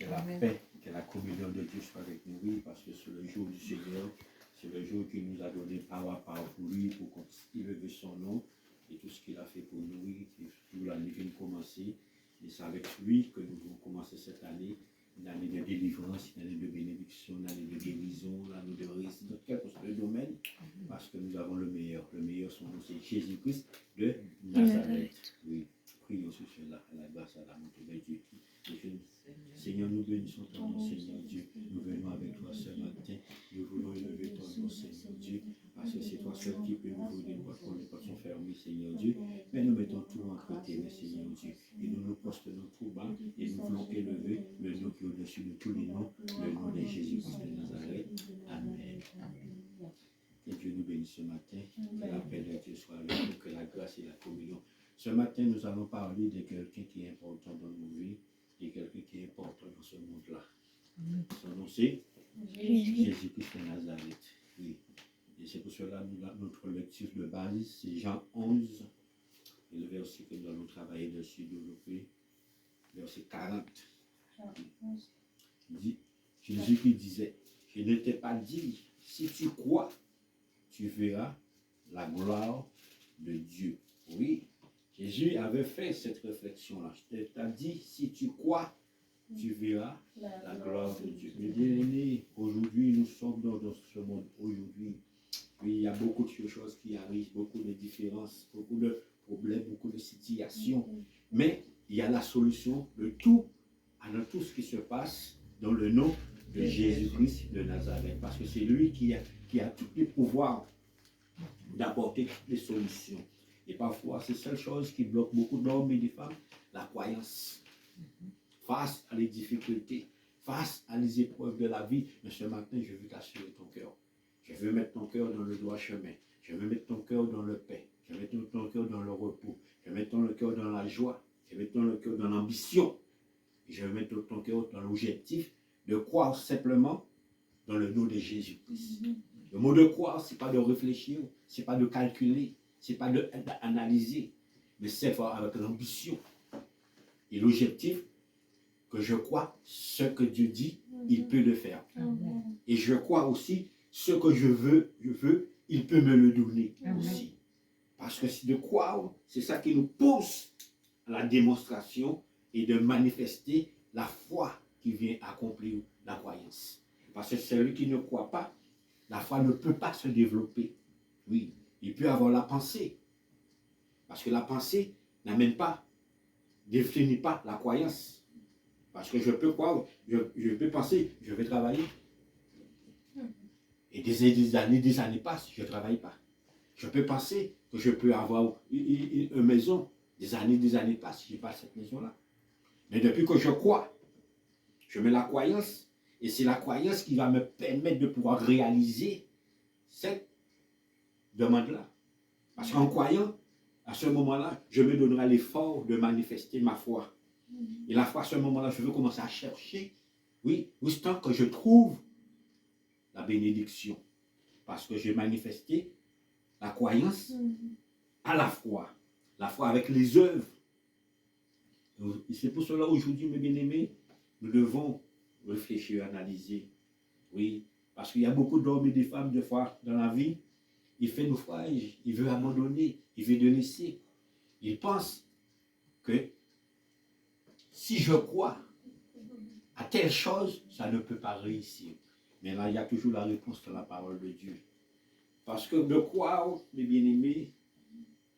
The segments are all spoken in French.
Que la paix, que la communion de Dieu soit avec nous, oui, parce que c'est le jour du Seigneur, c'est le jour qu'il nous a donné par pour lui, pour qu'il veut son nom, et tout ce qu'il a fait pour nous, oui, tout l'année vient de commencer, et c'est avec lui que nous allons commencer cette année, une année de délivrance, une année de bénédiction, une année de guérison, une année de réussite, quel que soit le domaine, parce que nous avons le meilleur. Le meilleur, son nom, c'est Jésus-Christ de Nazareth. Oui, prions sur cela, à la grâce, à la montée de Dieu. Seigneur, nous bénissons ton nom, Seigneur Dieu. Nous venons avec toi ce matin. Nous voulons élever ton nom, Seigneur Dieu, parce que c'est toi seul qui peux nous ouvrir les portes quand les portes sont fermées, Seigneur Dieu. Mais nous mettons tout entre tes mains, Seigneur Dieu. Et nous nous prosternons tout bas et nous voulons élever le nom qui est au-dessus de tous les noms, le nom de Jésus-Christ de Nazareth. Amen. Que Dieu nous bénisse ce matin. Que la paix de Dieu soit avec nous, que la grâce et la communion. Ce matin, nous allons parler de quelqu'un qui est important dans nos vies et quelqu'un qui est important dans ce monde-là. Son nom, c'est Jésus-Christ de Nazareth. Oui. Et c'est pour cela que notre lecture de base, c'est Jean 11, et le verset que nous allons travailler dessus, développer, verset 40. Jésus qui disait, je ne t'ai pas dit, si tu crois, tu verras la gloire de Dieu. Oui, Jésus avait fait cette réflexion-là. Je t'ai dit, si tu crois, tu verras la gloire de Dieu. Mes bien-aimés, aujourd'hui, nous sommes dans ce monde. Aujourd'hui, oui, il y a beaucoup de choses qui arrivent, beaucoup de différences, beaucoup de problèmes, beaucoup de situations. Mais il y a la solution de tout, à tout ce qui se passe dans le nom de Jésus-Christ de Nazareth. Parce que c'est lui qui a tous les pouvoirs d'apporter toutes les solutions. Et parfois, c'est seule chose qui bloque beaucoup d'hommes et de femmes, la croyance. Face à les difficultés, face à les épreuves de la vie. Mais ce matin, je veux t'assurer ton cœur. Je veux mettre ton cœur dans le droit chemin. Je veux mettre ton cœur dans le paix. Je veux mettre ton cœur dans le repos. Je veux mettre ton cœur dans la joie. Je veux mettre ton cœur dans l'ambition. Je veux mettre ton cœur dans l'objectif de croire simplement dans le nom de Jésus-Christ. Le mot de croire, ce n'est pas de réfléchir, ce n'est pas de calculer, ce n'est pas d'analyser, mais c'est avec l'ambition. Et l'objectif, que je crois ce que Dieu dit, il peut le faire. Et je crois aussi ce que je veux, il peut me le donner aussi. Parce que c'est de croire, c'est ça qui nous pousse à la démonstration et de manifester la foi qui vient accomplir la croyance. Parce que celui qui ne croit pas, la foi ne peut pas se développer. Oui, il peut avoir la pensée. Parce que la pensée n'amène pas, définit pas la croyance. Parce que je peux croire, je peux penser, je vais travailler. Et des années passent, je ne travaille pas. Je peux penser que je peux avoir une maison, des années passent, je n'ai pas cette maison-là. Mais depuis que je crois, je mets la croyance, et c'est la croyance qui va me permettre de pouvoir réaliser cette demande-là. Parce qu'en croyant, à ce moment-là, je me donnerai l'effort de manifester ma foi. Et la foi, à ce moment-là, je veux commencer à chercher, oui, jusqu'à temps que je trouve la bénédiction. Parce que j'ai manifesté la croyance à la foi avec les œuvres. Et c'est pour cela, aujourd'hui, mes bien-aimés, nous devons réfléchir, analyser. Oui, parce qu'il y a beaucoup d'hommes et de femmes, des fois, dans la vie, il fait naufrage, il veut abandonner, il veut délaisser. Il pense que si je crois à telle chose, ça ne peut pas réussir. Mais là, il y a toujours la réponse dans la parole de Dieu. Parce que de croire, mes bien-aimés,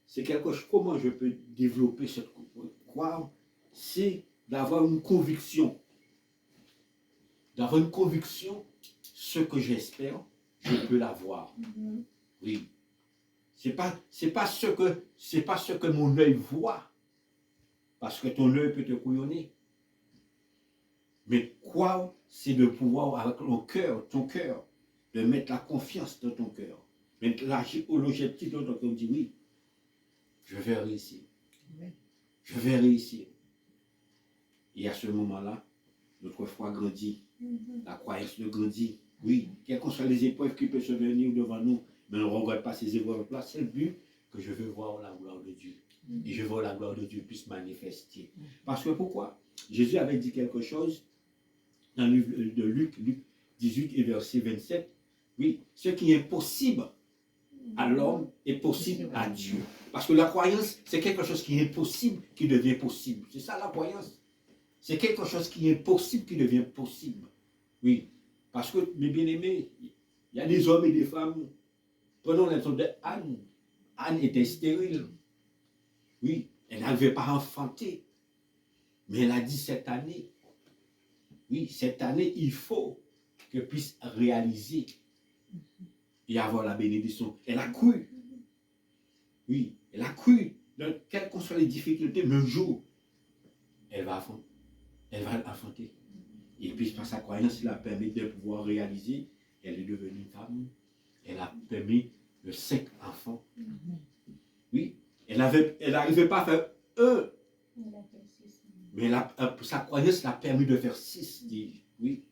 c'est quelque chose, comment je peux développer cette croire, c'est d'avoir une conviction. D'avoir une conviction, ce que j'espère, je peux l'avoir. Oui. C'est pas ce que mon œil voit. Parce que ton œil peut te couillonner. Mais croire, c'est de pouvoir, avec ton cœur, de mettre la confiance dans ton cœur. Mettre l'objectif dans ton cœur, dit oui, je vais réussir. Je vais réussir. Et à ce moment-là, notre foi grandit. La croyance nous grandit. Oui, quelles que soient les épreuves qui peuvent se venir devant nous, mais ne regarde pas ces épreuves-là. C'est le but que je veux voir la gloire de Dieu. Et je veux la gloire de Dieu puisse manifester. Parce que pourquoi? Jésus avait dit quelque chose. dans le livre de Luc, Luc 18 et verset 27, oui, ce qui est impossible à l'homme est possible à Dieu. Parce que la croyance, c'est quelque chose qui est impossible qui devient possible. C'est ça la croyance. C'est quelque chose qui est impossible qui devient possible. Oui. Parce que, mes bien-aimés, il y a des hommes et des femmes. Prenons l'exemple d'Anne. Anne était stérile. Oui. Elle n'arrivait pas à enfanter. Mais elle a dit cette année, oui, cette année, il faut qu'elle puisse réaliser et avoir la bénédiction. Elle a cru. Oui, elle a cru. Donc, quelles que soient les difficultés, le jour, elle va enfanter. Elle va enfanter. Et puis, par sa croyance, il a permis de pouvoir réaliser. Elle est devenue une femme. Elle a permis de 5 enfants. Oui, elle n'arrivait pas à faire un. Mais sa croyance l'a permis de faire 6. Oui,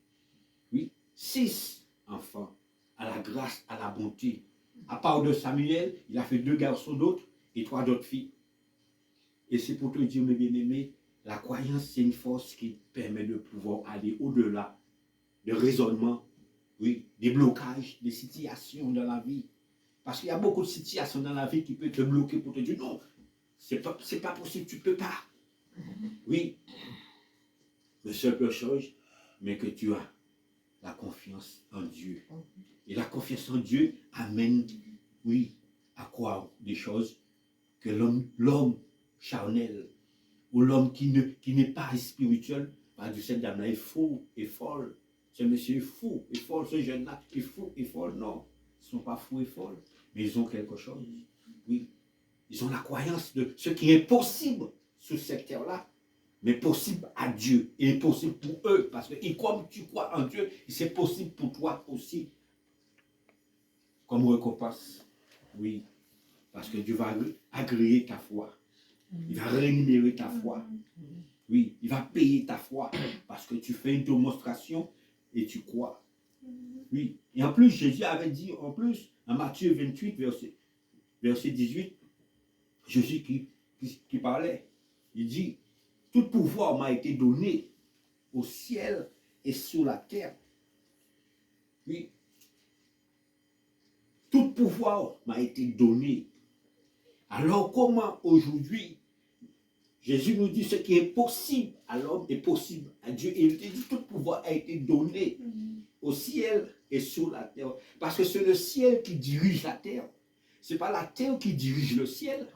oui, 6 enfants. À la grâce, à la bonté. À part de Samuel, il a fait 2 garçons d'autres et 3 d'autres filles. Et c'est pour te dire, mes bien-aimés, la croyance, c'est une force qui permet de pouvoir aller au-delà des raisonnements, oui, des blocages, des situations dans la vie. Parce qu'il y a beaucoup de situations dans la vie qui peuvent te bloquer pour te dire non, c'est pas possible, tu ne peux pas. Oui, la seule chose, mais que tu as la confiance en Dieu. Et la confiance en Dieu amène, oui, à croire des choses que l'homme charnel ou l'homme qui n'est pas spirituel, bah, du cette dame-là est fou et folle. Ce monsieur est fou et folle, ce jeune-là est fou et folle. Non, ils ne sont pas fous et folles, mais ils ont quelque chose. Oui, ils ont la croyance de ce qui est possible sur cette terre-là, mais possible à Dieu et possible pour eux. Parce que comme tu crois en Dieu, c'est possible pour toi aussi. Comme récompense. Oui, parce que Dieu va agréer ta foi. Il va rémunérer ta foi. Oui, il va payer ta foi parce que tu fais une démonstration et tu crois. Oui. Et en plus, Jésus avait dit, en plus, en Matthieu 28, verset 18, Jésus qui parlait, il dit, tout pouvoir m'a été donné au ciel et sur la terre. Oui. Tout pouvoir m'a été donné. Alors comment aujourd'hui, Jésus nous dit ce qui est possible à l'homme est possible à Dieu. Et il dit tout pouvoir a été donné au ciel et sur la terre. Parce que c'est le ciel qui dirige la terre. Ce n'est pas la terre qui dirige le ciel.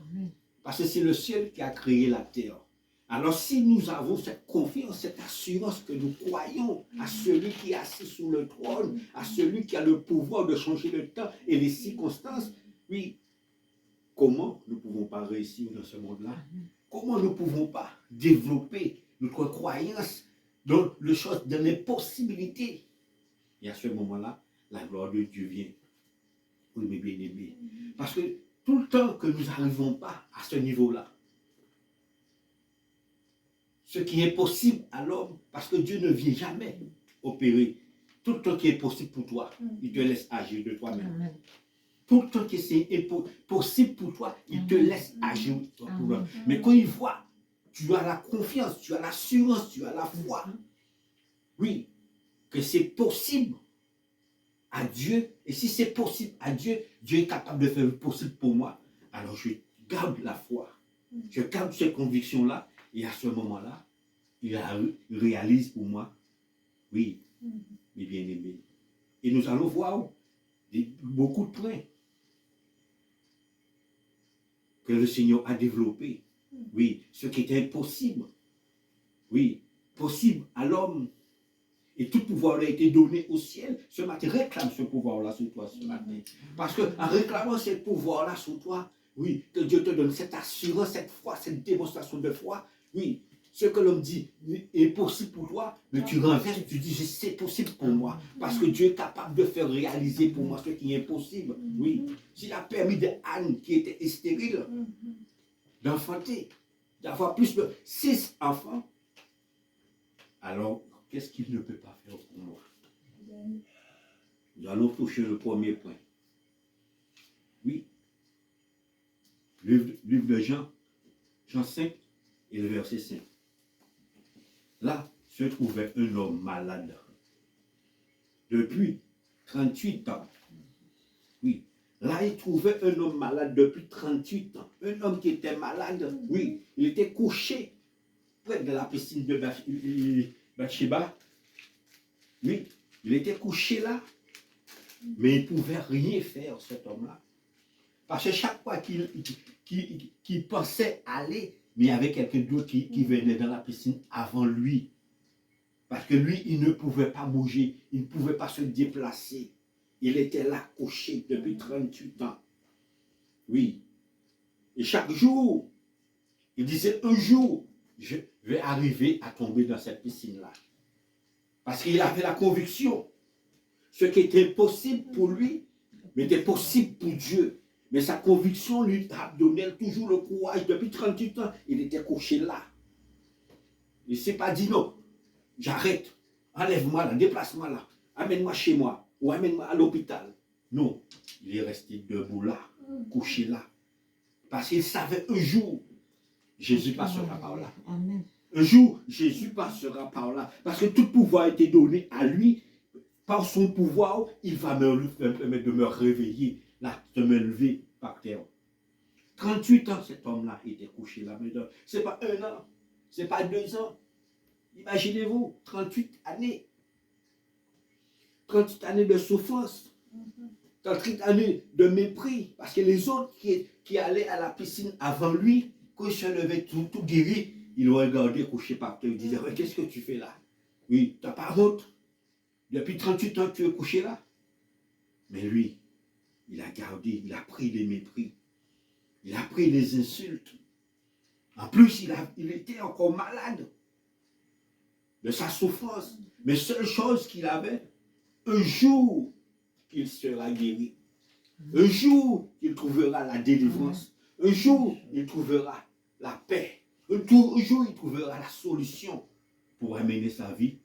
Parce que c'est le ciel qui a créé la terre. Alors si nous avons cette confiance, cette assurance que nous croyons à celui qui est assis sur le trône, à celui qui a le pouvoir de changer le temps et les circonstances, oui, comment nous ne pouvons pas réussir dans ce monde-là? Comment nous ne pouvons pas développer notre croyance dans les choses, dans les possibilités? Et à ce moment-là, la gloire de Dieu vient. Oui, mes bien-aimés. Parce que tout le temps que nous n'arrivons pas à ce niveau-là, ce qui est possible à l'homme, parce que Dieu ne vient jamais opérer. Tout le temps qui est possible pour toi, il te laisse agir de toi-même. Tout le temps que c'est possible pour toi, il te laisse agir pour toi. Mais quand il voit, tu as la confiance, tu as l'assurance, tu as la foi. Oui, que c'est possible à Dieu. Et si c'est possible à Dieu, Dieu est capable de faire le possible pour moi. Alors je garde la foi. Je garde cette conviction-là. Et à ce moment-là, il réalise pour moi, oui, mes bien-aimés. Et nous allons voir beaucoup de points que le Seigneur a développé. Oui, ce qui était impossible. Oui, possible à l'homme. Et tout pouvoir a été donné au ciel. Ce matin, réclame ce pouvoir-là sur toi ce matin. Parce qu'en réclamant ce pouvoir-là sur toi, oui, que Dieu te donne cette assurance, cette foi, cette démonstration de foi. Oui, ce que l'homme dit est possible pour toi, mais tu renverses, tu dis c'est possible pour moi. Parce que Dieu est capable de faire réaliser pour moi ce qui est impossible. Oui, s'il a permis d'Anne qui était stérile d'enfanter, d'avoir plus de 6 enfants, alors qu'est-ce qu'il ne peut pas faire pour moi? Nous allons toucher le premier point. Oui. Livre de Jean 5 et le verset 5. Là, se trouvait un homme malade. Depuis 38 ans. Oui. Là, il trouvait un homme malade depuis 38 ans. Un homme qui était malade. Oui. Il était couché près de la piscine de Bathsheba. Oui. Il était couché là. Mais il ne pouvait rien faire, cet homme-là. Parce que chaque fois qu'il pensait aller, mais il y avait quelqu'un d'autre qui venait dans la piscine avant lui. Parce que lui, il ne pouvait pas bouger, il ne pouvait pas se déplacer. Il était là, couché depuis 38 ans. Oui. Et chaque jour, il disait, un jour, je vais arriver à tomber dans cette piscine-là. Parce qu'il avait la conviction, ce qui était impossible pour lui, mais était possible pour Dieu. Mais sa conviction lui a donné toujours le courage. Depuis 38 ans, il était couché là. Il ne s'est pas dit non, j'arrête, enlève-moi là, déplace-moi là, amène-moi chez moi, ou amène-moi à l'hôpital. Non, il est resté debout là, couché là. Parce qu'il savait un jour, Jésus passera par là. Amen. Un jour, Jésus passera par là. Parce que tout pouvoir a été donné à lui. Par son pouvoir, il va me permettre de me réveiller, là, de me lever par terre. 38 ans, cet homme-là était couché là. Ce n'est pas 1 an, ce n'est pas 2 ans. Imaginez-vous, 38 années. 38 années de souffrance. 38 années de mépris. Parce que les autres qui allaient à la piscine avant lui, quand il se levait tout guéri, ils le regardaient couché par terre. Ils disaient, qu'est-ce que tu fais là? Oui, tu n'as pas honte? Depuis 38 ans, tu es couché là. Mais lui, il a gardé, il a pris les mépris. Il a pris les insultes. En plus, il était encore malade de sa souffrance. Mais seule chose qu'il avait, un jour, il sera guéri. Un jour, il trouvera la délivrance. Un jour, il trouvera la paix. Un jour, il trouvera la solution pour amener sa vie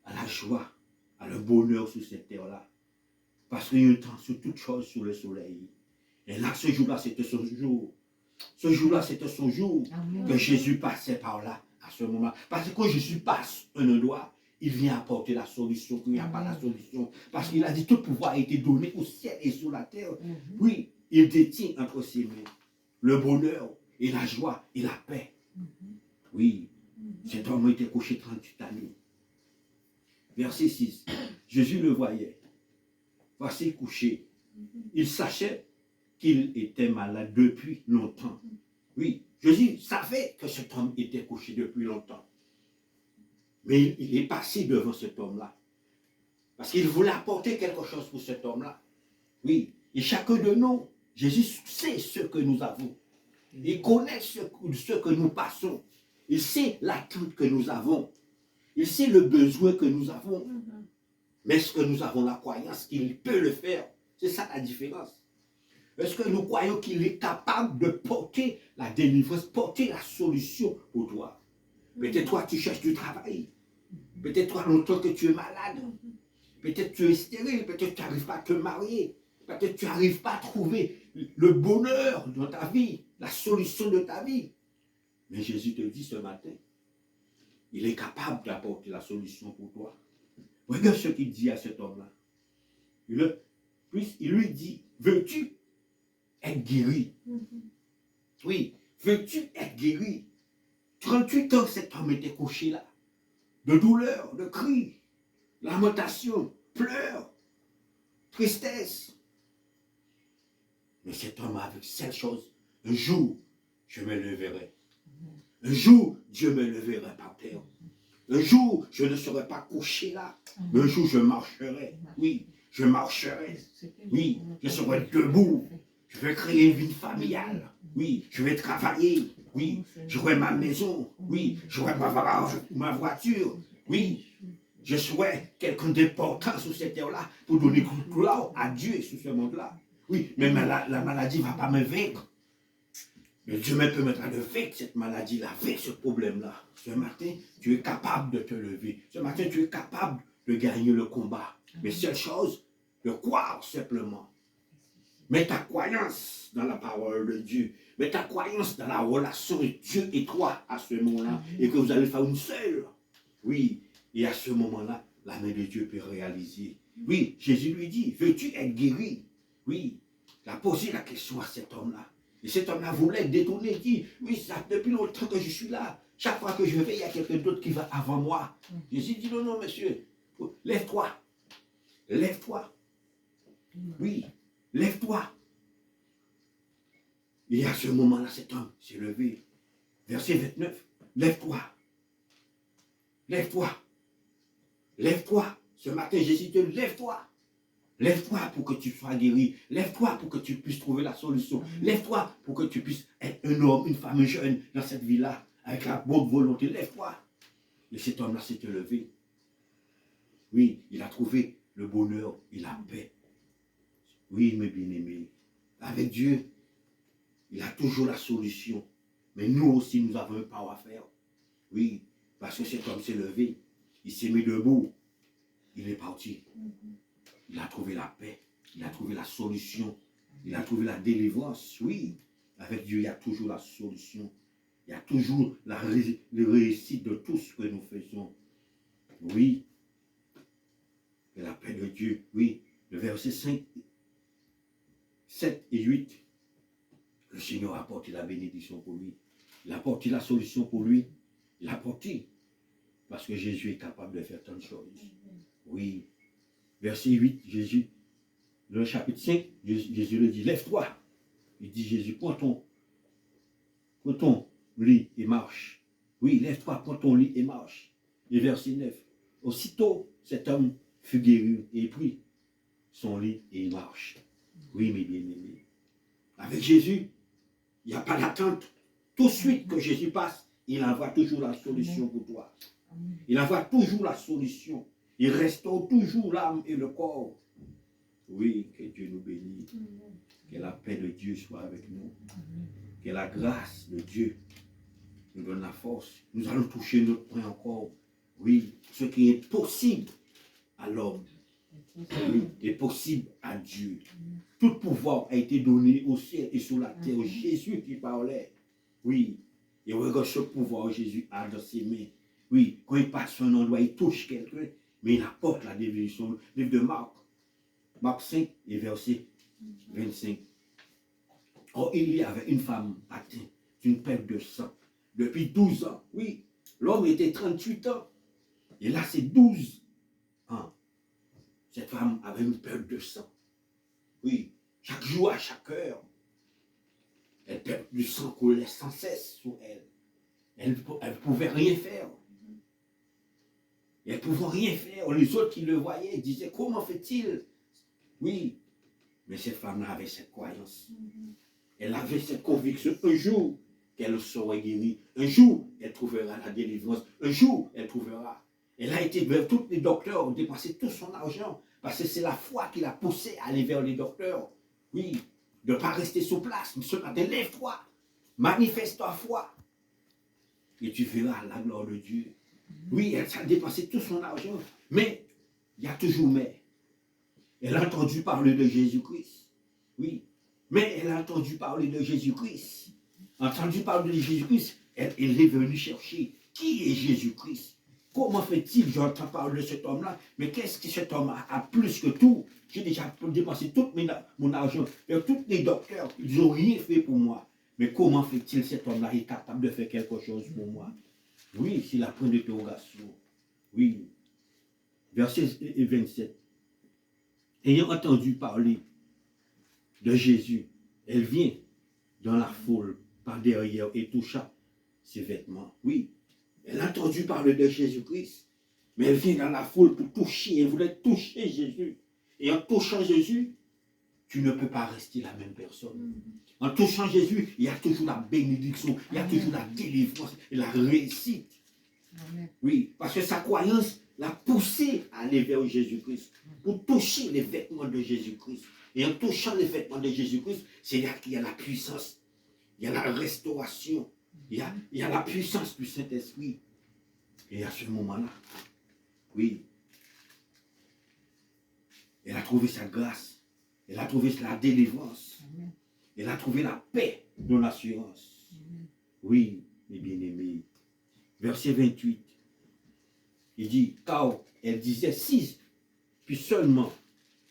à la joie, à le bonheur sur cette terre-là. Parce qu'il y a un temps sur toute chose sur le soleil. Et là, ce jour-là, c'était son jour. Ce jour-là, c'était son jour. Amen. Que Jésus passait par là, à ce moment. Parce que quand Jésus passe un endroit, il vient apporter la solution, qu'il n'y a pas la solution. Parce qu'il a dit, tout pouvoir a été donné au ciel et sur la terre. Oui, il détient entre ses mains le bonheur et la joie et la paix. Oui, cet homme était couché 38 années. Verset 6. Jésus le voyait. Voici couché. Il sachait qu'il était malade depuis longtemps. Oui, Jésus savait que cet homme était couché depuis longtemps. Mais il est passé devant cet homme-là. Parce qu'il voulait apporter quelque chose pour cet homme-là. Oui, et chacun de nous, Jésus sait ce que nous avons. Il connaît ce que nous passons. Il sait l'attente que nous avons. Il sait le besoin que nous avons. Mais est-ce que nous avons la croyance qu'il peut le faire? C'est ça la différence. Est-ce que nous croyons qu'il est capable de porter la délivrance, porter la solution pour toi? Peut-être toi, tu cherches du travail. Peut-être toi, longtemps que tu es malade. Peut-être tu es stérile. Peut-être tu n'arrives pas à te marier. Peut-être tu n'arrives pas à trouver le bonheur dans ta vie, la solution de ta vie. Mais Jésus te dit ce matin, il est capable d'apporter la solution pour toi. Regarde ce qu'il dit à cet homme-là. Il lui dit, veux-tu être guéri? Oui, veux-tu être guéri? 38 ans, cet homme était couché là. De douleur, de cris, lamentation, pleurs, tristesse. Mais cet homme avait cette chose. Un jour, je me leverai. Un jour, Dieu me leverait par terre. Un jour, je ne serai pas couché là. Mais un jour, je marcherai. Oui, je marcherai. Oui, je serai debout. Je vais créer une vie familiale. Oui, je vais travailler. Oui, j'aurai ma maison. Oui, j'aurai ma voiture. Oui, je serai quelqu'un d'important sur cette terre-là pour donner gloire à Dieu sur ce monde-là. Oui, mais la maladie ne va pas me vaincre. Mais Dieu me permettra de vaincre cette maladie-là, vaincre ce problème-là. Ce matin, tu es capable de te lever. Ce matin, tu es capable de gagner le combat. Mais seule chose, de croire simplement. Mets ta croyance dans la parole de Dieu. Mets ta croyance dans la relation de Dieu et toi à ce moment-là. Et que vous allez faire une seule. Oui, et à ce moment-là, la main de Dieu peut réaliser. Oui, Jésus lui dit, veux-tu être guéri? Oui, il a posé la question à cet homme-là. Et cet homme-là voulait détourner, il dit, oui, ça depuis longtemps que je suis là. Chaque fois que je vais, il y a quelqu'un d'autre qui va avant moi. Jésus dit, non, non, monsieur, lève-toi. Lève-toi. Oui, lève-toi. Et à ce moment-là, cet homme s'est levé. Verset 29. Lève-toi. Lève-toi. Lève-toi. Ce matin, Jésus te dit, lève-toi. Lève-toi pour que tu sois guéri. Lève-toi pour que tu puisses trouver la solution. Lève-toi pour que tu puisses être un homme, une femme jeune dans cette vie-là, avec la bonne volonté. Lève-toi. Et cet homme-là s'est levé. Oui, il a trouvé le bonheur et la paix. Oui, mes bien-aimés. Avec Dieu, il a toujours la solution. Mais nous aussi, nous avons un pas à faire. Oui, parce que cet homme s'est levé. Il s'est mis debout. Il est parti. Il a trouvé la paix. Il a trouvé la solution. Il a trouvé la délivrance. Oui, avec Dieu, il y a toujours la solution. Il y a toujours la réussite de tout ce que nous faisons. Oui. Et la paix de Dieu. Oui. Le verset 5, 7 et 8. Le Seigneur a apporté la bénédiction pour lui. Il a apporté la solution pour lui. Il a apporté. Parce que Jésus est capable de faire tant de choses. Oui. Verset 8, Jésus, dans le chapitre 5, Jésus lui dit, lève-toi. Il dit, Jésus, prends ton lit et marche. Oui, lève-toi, prends ton lit et marche. Et verset 9, aussitôt, cet homme fut guéri et prit son lit et il marche. Oui, mes bien-aimés. Avec Jésus, il n'y a pas d'attente. Tout de suite que Jésus passe, il envoie toujours la solution pour toi. Il envoie toujours la solution. Il restaure toujours l'âme et le corps. Oui, que Dieu nous bénisse. Que la paix de Dieu soit avec nous. Que la grâce de Dieu nous donne la force. Nous allons toucher notre point encore. Oui, ce qui est possible à l'homme, oui, est possible à Dieu. Tout pouvoir a été donné au ciel et sur la terre. Jésus qui parlait. Oui, et regarde ce pouvoir Jésus a dans ses mains. Oui, quand il passe un endroit, il touche quelqu'un, mais il apporte la délivrance. Livre de Marc, Marc 5 et verset 25. Or, il y avait une femme atteinte d'une perte de sang depuis 12 ans. Oui, l'homme était 38 ans. Et là, c'est 12 ans. Cette femme avait une perte de sang. Oui, chaque jour, à chaque heure, elle perd du sang coulait sans cesse sur elle. Elle ne pouvait rien faire. Elle ne pouvait rien faire. Les autres qui le voyaient disaient, comment fait-il? Oui, mais cette femme-là avait cette croyance. Elle avait cette conviction. Un jour, qu'elle serait guérie. Un jour, elle trouvera la délivrance. Un jour, elle trouvera. Elle a été vers tous les docteurs, dépensé tout son argent. Parce que c'est la foi qui l'a poussée à aller vers les docteurs. Oui, de ne pas rester sur place. Mais ce matin, lève-toi. Manifeste ta foi. Et tu verras la gloire de Dieu. Oui, elle a dépensé tout son argent. Mais, il y a toujours mais. Elle a entendu parler de Jésus-Christ. Oui. Mais elle a entendu parler de Jésus-Christ. Entendu parler de Jésus-Christ, elle est venue chercher qui est Jésus-Christ. Comment fait-il, j'entends parler de cet homme-là, mais qu'est-ce que cet homme a plus que tout? J'ai déjà dépensé tout mon argent. Et tous les docteurs, ils n'ont rien fait pour moi. Mais comment fait-il, cet homme-là est capable de faire quelque chose pour moi? Oui, c'est la point d'interrogation. Oui. Verset 27. Ayant entendu parler de Jésus, elle vient dans la foule par derrière et toucha ses vêtements. Oui, elle a entendu parler de Jésus-Christ, mais elle vient dans la foule pour toucher, elle voulait toucher Jésus. Et en touchant Jésus, tu ne peux pas rester la même personne. En touchant Jésus, il y a toujours la bénédiction, il y a toujours la délivrance et la réussite. Amen. Oui, parce que sa croyance l'a poussé à aller vers Jésus-Christ, pour toucher les vêtements de Jésus-Christ. Et en touchant les vêtements de Jésus-Christ, c'est là qu'il y a la puissance, il y a la restauration, il y a la puissance du Saint-Esprit. Et à ce moment-là, oui, elle a trouvé sa grâce, elle a trouvé la délivrance, elle a trouvé la paix dans l'assurance. Oui, mes bien-aimés. Verset 28. Il dit, car elle disait, si, puis seulement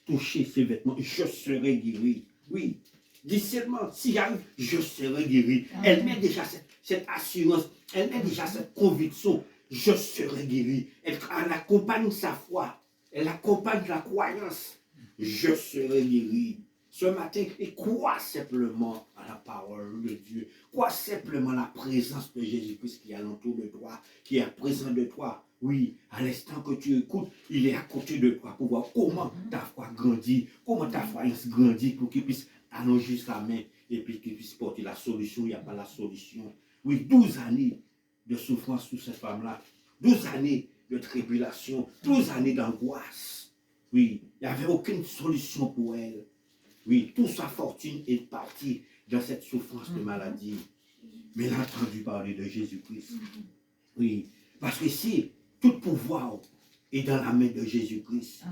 toucher ses vêtements, je serai guéri. Oui, dis seulement, si j'arrive, je serai guéri. Elle met déjà cette assurance, elle met déjà cette conviction, je serai guéri. Elle accompagne sa foi, elle accompagne la croyance, je serai guéri. Ce matin, et crois simplement à la parole de Dieu. Crois simplement à la présence de Jésus-Christ qui est alentour de toi, qui est présent de toi. Oui, à l'instant que tu écoutes, il est à côté de toi pour voir comment ta foi grandit, comment ta foi grandit pour qu'il puisse allonger sa main et puis qu'il puisse porter la solution. Il n'y a pas la solution. Oui, 12 années de souffrance sur cette femme-là, 12 années de tribulation, 12 années d'angoisse. Oui, il n'y avait aucune solution pour elle. Oui, toute sa fortune est partie dans cette souffrance de maladie. Mais elle a entendu parler de Jésus-Christ. Oui, parce que si tout pouvoir est dans la main de Jésus-Christ,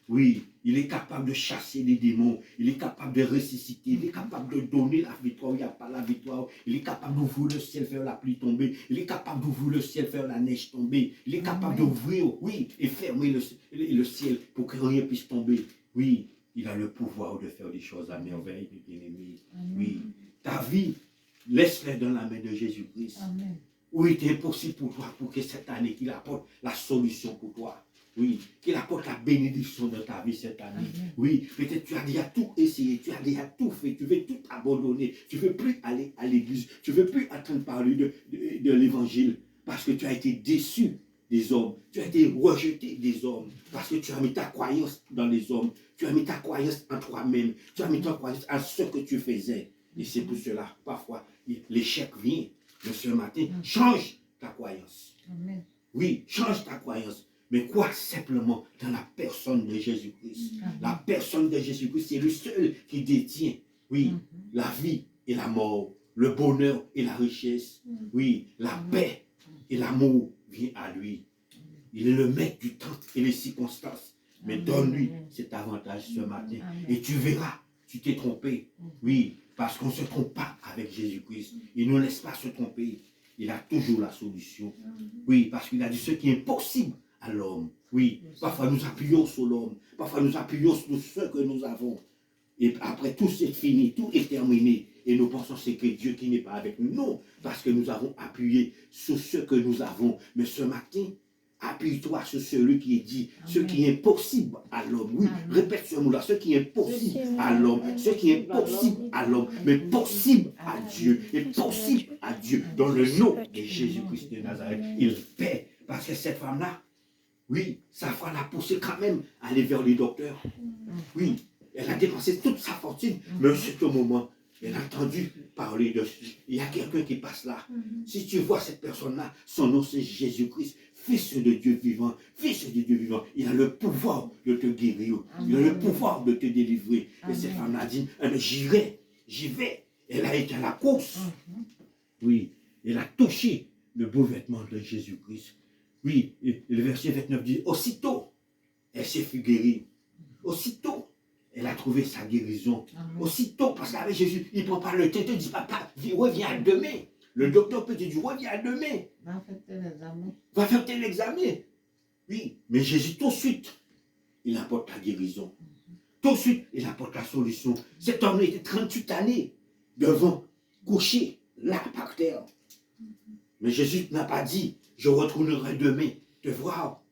oui, il est capable de chasser les démons, il est capable de ressusciter, il est capable de donner la victoire, il n'y a pas la victoire, il est capable d'ouvrir le ciel, faire la pluie tomber, il est capable d'ouvrir le ciel, faire la neige tomber, il est capable d'ouvrir, oui, et fermer le ciel pour que rien puisse tomber. Oui, il a le pouvoir de faire des choses à merveille, bien-aimé. Oui, ta vie, laisse-la dans la main de Jésus-Christ. Oui, il est impossible pour toi, pour que cette année, qu'il apporte la solution pour toi. Oui, qu'il apporte la bénédiction de ta vie cette année. Oui, peut-être tu as déjà tout essayé, tu as déjà tout fait, tu veux tout abandonner, tu ne veux plus aller à l'église, tu ne veux plus entendre parler de l'évangile parce que tu as été déçu des hommes, tu as été rejeté des hommes parce que tu as mis ta croyance dans les hommes, tu as mis ta croyance en toi-même, tu as mis ta croyance en ce que tu faisais. Et c'est pour cela, parfois, l'échec vient. Mais ce matin, change ta croyance. Amen. Oui, change ta croyance. Mais crois simplement dans la personne de Jésus-Christ. La personne de Jésus-Christ, c'est le seul qui détient, oui, la vie et la mort, le bonheur et la richesse. Oui, la paix et l'amour vient à lui. Il est le maître du temps et des circonstances. Mais donne-lui cet avantage ce matin. Et tu verras, tu t'es trompé. Oui, parce qu'on ne se trompe pas avec Jésus-Christ. Il ne nous laisse pas se tromper. Il a toujours la solution. Oui, parce qu'il a dit ce qui est possible à l'homme. Oui, parfois nous appuyons sur l'homme. Parfois nous appuyons sur ce que nous avons. Et après tout c'est fini, tout est terminé. Et nous pensons c'est que Dieu qui n'est pas avec nous. Non, parce que nous avons appuyé sur ce que nous avons. Mais ce matin, appuie-toi sur celui qui est dit, ce qui est possible à l'homme. Oui, répète ce mot-là, ce qui est possible à l'homme, ce qui est possible à l'homme, mais possible à Dieu, et possible à Dieu. Dans le nom de Jésus-Christ de Nazareth, il paie. Parce que cette femme-là, oui, sa foi l'a poussée quand même à aller vers les docteurs. Oui, elle a dépensé toute sa fortune, mais à ce moment, elle a entendu parler de... Il y a quelqu'un qui passe là. Si tu vois cette personne-là, son nom c'est Jésus-Christ, Fils de Dieu vivant, Fils de Dieu vivant. Il a le pouvoir de te guérir. Il a le pouvoir de te délivrer. Et cette femme a dit, j'y vais. Elle a été à la course. Oui, elle a touché le beau vêtement de Jésus-Christ. Oui, et le verset 29 dit, aussitôt, elle s'est fait guérir. Aussitôt, elle a trouvé sa guérison. Aussitôt, parce qu'avec Jésus, il ne prend pas le temps, il te dit, papa, reviens demain. Le docteur peut te dire, reviens demain. Va faire tel examen. Oui, mais Jésus, tout de suite, il apporte la guérison. Tout de suite, il apporte la solution. Cet homme était 38 années devant, couché, là, par terre. Mais Jésus n'a pas dit, je retournerai demain te voir.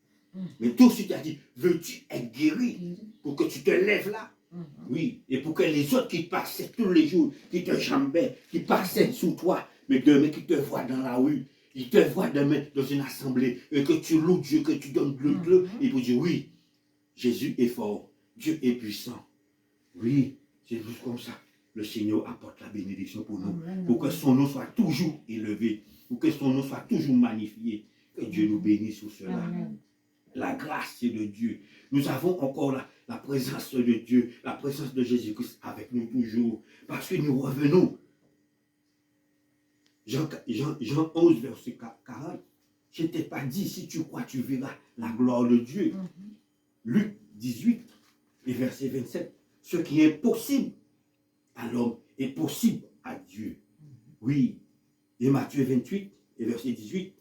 Mais tout de suite, il a dit, veux-tu être guéri pour que tu te lèves là? Oui, et pour que les autres qui passaient tous les jours, qui te jambaient, qui passaient sous toi, mais demain qui te voient dans la rue, ils te voient demain dans une assemblée, et que tu loues Dieu, que tu donnes le bleu, et pour dire, oui, Jésus est fort, Dieu est puissant. Oui, c'est juste comme ça. Le Seigneur apporte la bénédiction pour nous, pour que son nom soit toujours élevé, pour que son nom soit toujours magnifié. Que Dieu nous bénisse sur cela. La grâce de Dieu. Nous avons encore la présence de Dieu, la présence de Jésus-Christ avec nous toujours. Parce que nous revenons. Jean 11, verset 40. Je ne t'ai pas dit, si tu crois, tu verras la gloire de Dieu. Luc 18, et verset 27. Ce qui est possible à l'homme est possible à Dieu. Oui. Et Matthieu 28, et verset 18.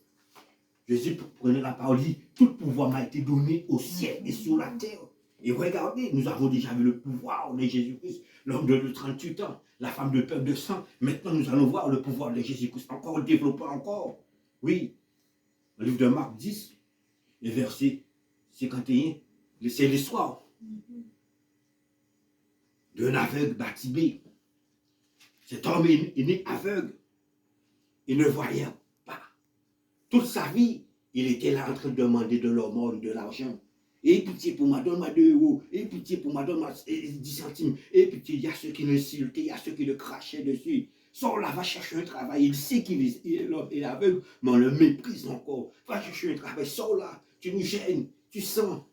Jésus prenait la parole, dit, tout pouvoir m'a été donné au ciel et sur la terre. Et regardez, nous avons déjà vu le pouvoir de Jésus-Christ, l'homme de 38 ans, la femme de peur de sang. Maintenant, nous allons voir le pouvoir de Jésus-Christ encore développé encore. Oui, le livre de Marc 10, le verset 51, c'est l'histoire d'un aveugle Bartimée. Cet homme est né aveugle. Il ne voyait pas. Toute sa vie, il était là en train de demander de leur mort, de l'argent. Et pitié pour moi, donne-moi 2 euros. Et pitié pour moi, donne-moi 10 centimes. Et pitié, il y a ceux qui l'insultaient, il y a ceux qui le crachaient dessus. Sors là, va chercher un travail. Il sait qu'il est aveugle, mais on le méprise encore. Va chercher un travail, sors là. Tu nous gênes, tu sens.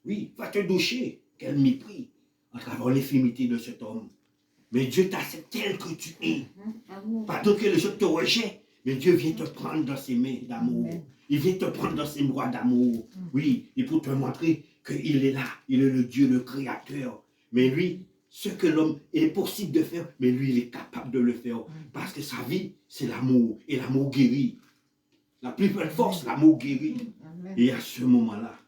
Oui, va te doucher. Quel mépris à travers l'infimité de cet homme. Mais Dieu t'accepte tel que tu es. Pardon que les autres te rejettent, mais Dieu vient te prendre dans ses mains d'amour. Il vient te prendre dans ses bras d'amour. Oui, et pour te montrer qu'il est là. Il est le Dieu, le Créateur. Mais lui, ce que l'homme est possible de faire, mais lui, il est capable de le faire. Parce que sa vie, c'est l'amour. Et l'amour guérit. La plus belle force, l'amour guérit. Et à ce moment-là,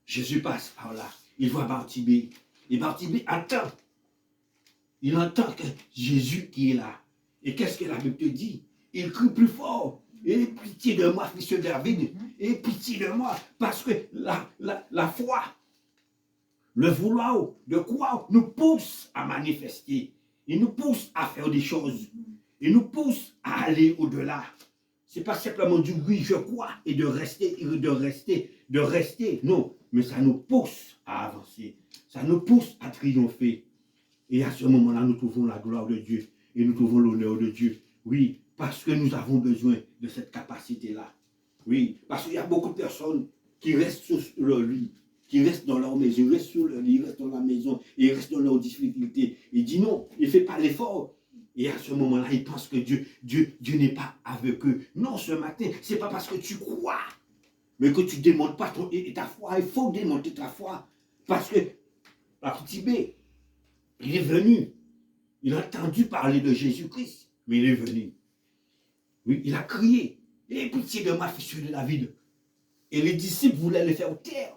Jésus passe par là. Il voit Bartimée. Et Bartimée attend. Il entend que Jésus qui est là. Et qu'est-ce que la Bible te dit? Il crie plus fort. Aie pitié de moi, fils de David. Aie pitié de moi. Parce que la foi, le vouloir de croire nous pousse à manifester. Il nous pousse à faire des choses. Il nous pousse à aller au-delà. Ce n'est pas simplement du oui, je crois, et de rester. Non, mais ça nous pousse à avancer. Ça nous pousse à triompher. Et à ce moment-là, nous trouvons la gloire de Dieu et nous trouvons l'honneur de Dieu. Oui, parce que nous avons besoin de cette capacité-là. Oui, parce qu'il y a beaucoup de personnes qui restent sur leur lit, qui restent dans leur maison, ils restent sur leur lit, ils restent dans la maison, et ils restent dans leurs difficultés. Ils disent non, il ne fait pas l'effort. Et à ce moment-là, ils pensent que Dieu n'est pas avec eux. Non, ce matin, ce n'est pas parce que tu crois, mais que tu ne démontes pas ta foi. Il faut démonter ta foi. Parce que, Bartimée, il est venu. Il a entendu parler de Jésus-Christ, mais il est venu. Oui, il a crié. Aie pitié de moi, fils de David. Et les disciples voulaient le faire taire.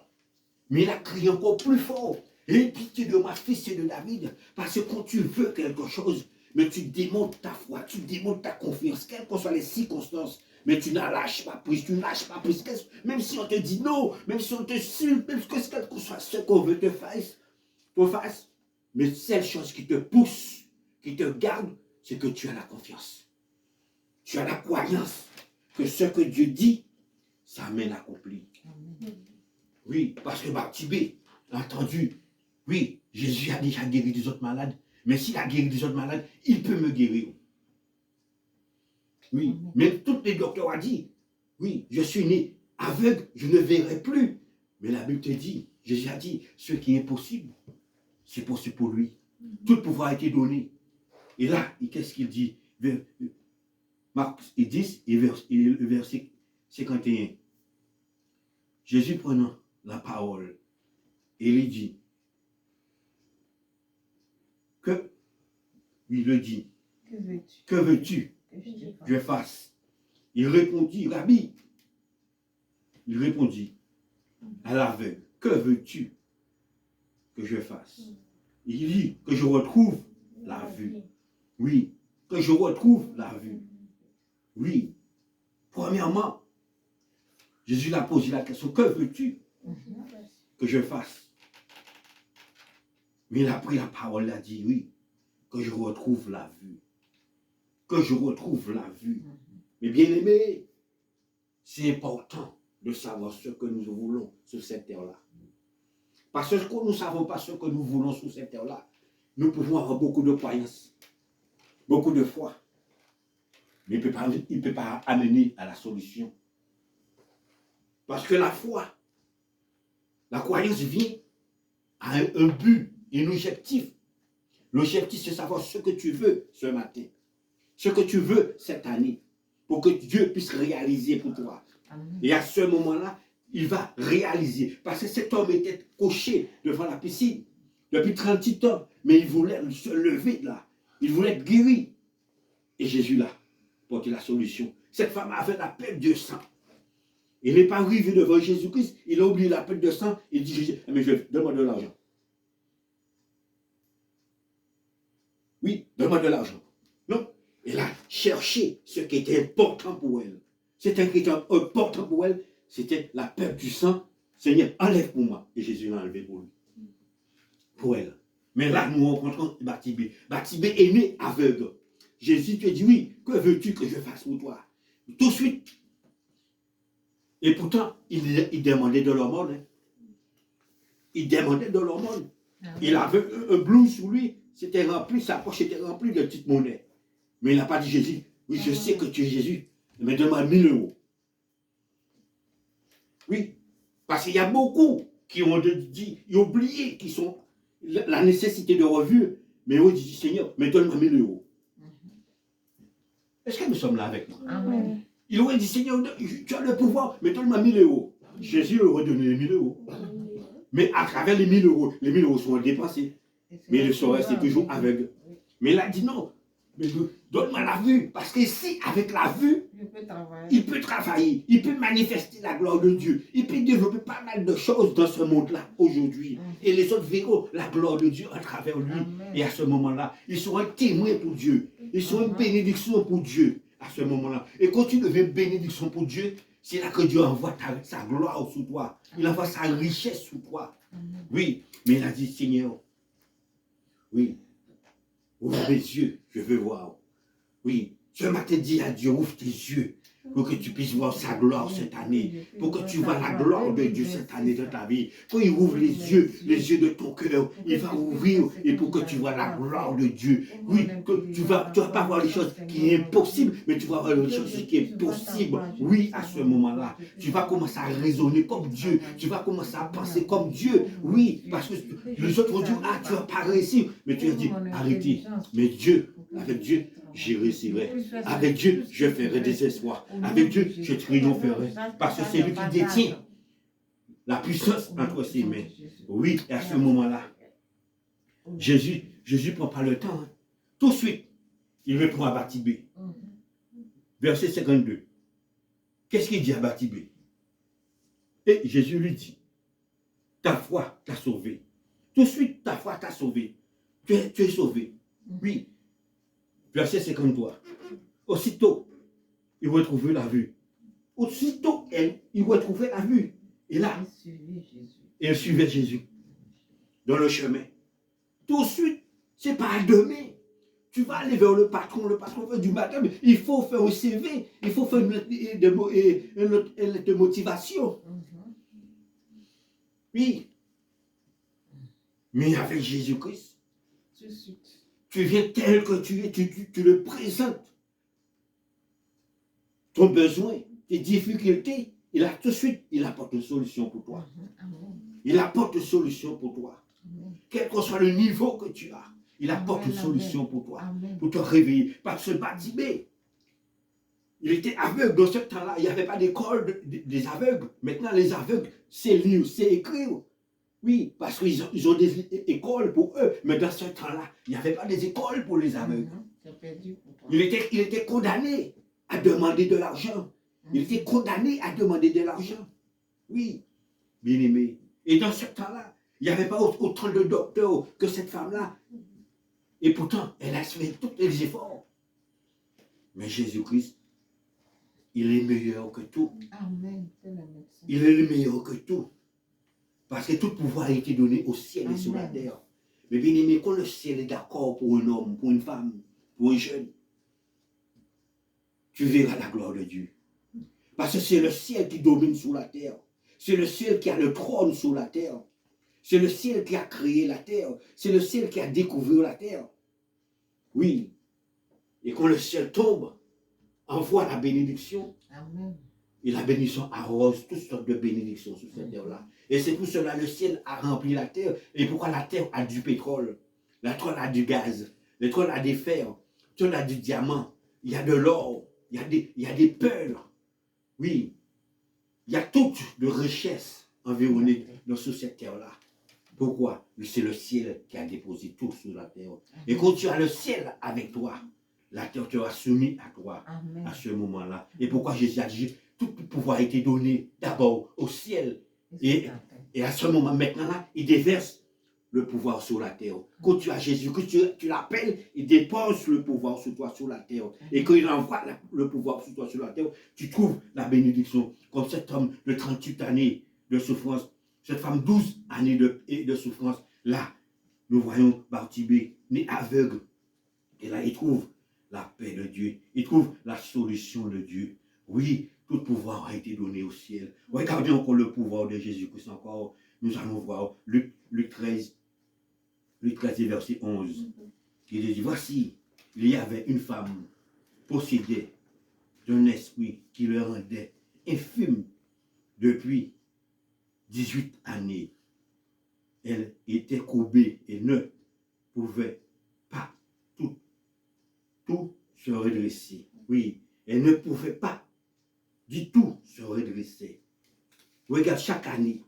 Mais il a crié encore plus fort. Aie pitié de moi, fils de David. Parce que quand tu veux quelque chose, mais tu démontes ta foi, tu démontes ta confiance, quelles que soient les circonstances. Mais tu n'en lâches pas prise, tu ne lâches pas prise. Même si on te dit non, même si on te sulte, même que soit ce qu'on veut te fasse. Mais seule chose qui te pousse, qui te garde, c'est que tu as la confiance. Tu as la croyance que ce que Dieu dit, ça mène à accomplir. Oui, parce que Bartimée a entendu, oui, Jésus a déjà guéri des autres malades, mais s'il a guéri des autres malades, il peut me guérir. Oui, même tous les docteurs ont dit, oui, je suis né aveugle, je ne verrai plus. Mais la Bible te dit, Jésus a dit, ce qui est possible, c'est possible pour lui. Tout pouvoir a été donné. Et là, qu'est-ce qu'il dit? Marc 10 et le verset 51. Jésus prenant la parole, et il dit que, il le dit, que veux-tu que je fasse? Il répondit, Rabbi, il répondit à l'aveugle, que veux-tu que je fasse? Il dit que je retrouve la vue. Oui, que je retrouve la vue. Oui. Premièrement, Jésus l'a posé la question, que veux-tu que je fasse? Mais il a pris la parole, il a dit, oui, que je retrouve la vue. Que je retrouve la vue. Mais bien aimé, c'est important de savoir ce que nous voulons sur cette terre-là. Parce que nous ne savons pas ce que nous voulons sur cette terre-là, nous pouvons avoir beaucoup de croyances, beaucoup de foi. Mais il ne peut pas amener à la solution. Parce que la foi, la croyance vient à un but, un objectif. L'objectif, c'est savoir ce que tu veux ce matin, ce que tu veux cette année, pour que Dieu puisse réaliser pour toi. Amen. Et à ce moment-là, il va réaliser. Parce que cet homme était couché devant la piscine depuis 38 ans, mais il voulait se lever de là. Il voulait être guéri. Et Jésus là, portait la solution. Cette femme avait la perte de sang. Il n'est pas arrivé devant Jésus-Christ, il a oublié la perte de sang, il dit, Jésus, mais donne-moi de l'argent. Oui, donne-moi de l'argent. Non, elle a cherché ce qui était important pour elle. C'était important pour elle, c'était la perte du sang. Seigneur, enlève pour moi. Et Jésus l'a enlevé pour lui. Pour elle. Mais là, nous rencontrons Bartimée. Bartimée est né aveugle. Jésus te dit, oui, que veux-tu que je fasse pour toi? Tout de suite. Et pourtant, il demandait de l'hormone. Hein. Il demandait de l'hormone. Il avait un blouse sur lui. C'était rempli, sa poche était remplie de petites monnaies. Mais il n'a pas dit Jésus. Oui, je sais que tu es Jésus. Mais donne-moi 1000 euros. Oui. Parce qu'il y a beaucoup qui ont dit, ils ont oublié, qui sont la nécessité de revue. Mais ils dit Seigneur, mais donne-moi 1000 euros. Est-ce que nous sommes là avec moi? Amen. Il aurait dit Seigneur, tu as le pouvoir, mais donne-moi 1000 euros. Jésus aurait donné les 1000 euros. Mais à travers les 1000 euros sont dépensés. Mais le soir resté toujours aveugle. Mais il a dit non, mais donne-moi la vue. Parce que si, avec la vue, il peut travailler, il peut manifester la gloire de Dieu, il peut développer pas mal de choses dans ce monde-là aujourd'hui. Et les autres verront la gloire de Dieu à travers lui. Et à ce moment-là, ils seront un témoin pour Dieu. Ils seront une bénédiction pour Dieu à ce moment-là. Et quand tu deviens bénédiction pour Dieu, c'est là que Dieu envoie sa gloire sur toi. Il envoie sa richesse sur toi. Oui, mais il a dit, Seigneur, oui, ouvre mes yeux, je veux voir. Oui, ce matin, dis à Dieu, ouvre tes yeux pour que tu puisses voir sa gloire cette année, pour que tu vois la gloire de Dieu cette année dans ta vie. Quand il ouvre les yeux de ton cœur, il va ouvrir et pour que tu vois la gloire de Dieu. Oui, que tu vas pas voir les choses qui sont impossibles, mais tu vas voir les choses qui sont possibles. Oui, à ce moment-là, tu vas commencer à raisonner comme Dieu, tu vas commencer à penser comme Dieu. Oui, parce que les autres vont dire, ah, tu vas pas réussir, mais tu vas dire, arrêtez, mais Dieu, avec Dieu, j'y réussirai. Avec Dieu, je ferai des espoirs. Avec Dieu, je triompherai. Parce que c'est lui qui détient la puissance entre ses mains. Oui, et à ce moment-là, Jésus ne prend pas le temps. Hein. Tout de suite, il répond à Bartimée. Verset 52. Qu'est-ce qu'il dit à Bartimée? Et Jésus lui dit, ta foi t'a sauvé. Tout de suite, ta foi t'a sauvé. Tu es sauvé. Oui. Verset 53. Aussitôt, il retrouve la vue. Aussitôt, il retrouvait la vue. Et là, il suivait Jésus dans le chemin. Tout de suite, c'est pas à demain. Tu vas aller vers le patron fait du matin, mais il faut faire un CV, il faut faire une lettre de motivation. Oui. Mais avec Jésus-Christ, tu viens tel que tu es, tu le présentes. Ton besoin, tes difficultés, tout de suite, il apporte une solution pour toi. Il apporte une solution pour toi. Quel que soit le niveau que tu as, il apporte une solution pour toi, pour te réveiller. Parce que Bartimée, il était aveugle dans ce temps-là. Il n'y avait pas d'école des aveugles. Maintenant, les aveugles, c'est lire, c'est écrire. Oui, parce qu'ils ont des écoles pour eux. Mais dans ce temps-là, il n'y avait pas des écoles pour les aveugles. Il était condamné à demander de l'argent. Il était condamné à demander de l'argent. Oui, bien aimé. Et dans ce temps-là, il n'y avait pas autant de docteurs que cette femme-là. Et pourtant, elle a fait tous les efforts. Mais Jésus-Christ, il est meilleur que tout. Amen. Il est le meilleur que tout. Parce que tout pouvoir a été donné au ciel et sur la terre. Mais bien aimé, quand le ciel est d'accord pour un homme, pour une femme, pour un jeune, tu verras la gloire de Dieu. Parce que c'est le ciel qui domine sur la terre. C'est le ciel qui a le trône sur la terre. C'est le ciel qui a créé la terre. C'est le ciel qui a découvert la terre. Oui. Et quand le ciel tombe, envoie la bénédiction. Amen. Et la bénédiction arrose toutes sortes de bénédictions sur cette terre-là. Et c'est pour cela que le ciel a rempli la terre. Et pourquoi la terre a du pétrole, la terre a du gaz, la terre a des fers, la terre a du diamant, il y a de l'or, il y a des perles. Oui, il y a toute de richesse environnée dans cette terre-là. Pourquoi? C'est le ciel qui a déposé tout sur la terre. Et quand tu as le ciel avec toi, la terre te va soumis à toi. Amen. À ce moment-là. Et pourquoi Jésus a dit, tout le pouvoir a été donné d'abord au ciel. Et à ce moment, maintenant, là, il déverse le pouvoir sur la terre. Quand tu as Jésus, que tu l'appelles, il dépose le pouvoir sur toi, sur la terre. Et quand il envoie le pouvoir sur toi, sur la terre, tu trouves la bénédiction. Comme cet homme de 38 années de souffrance, cette femme 12 années de souffrance, là, nous voyons Bartimée, né aveugle. Et là, il trouve la paix de Dieu. Il trouve la solution de Dieu. Oui, tout pouvoir a été donné au ciel. Regardez encore le pouvoir de Jésus-Christ encore. Nous allons voir Luc 13, verset 11. Il dit, voici, il y avait une femme possédée d'un esprit qui le rendait infime depuis 18 années. Elle était courbée et ne pouvait pas tout se redresser. Oui, elle ne pouvait pas du tout se redresser. Regarde chaque année,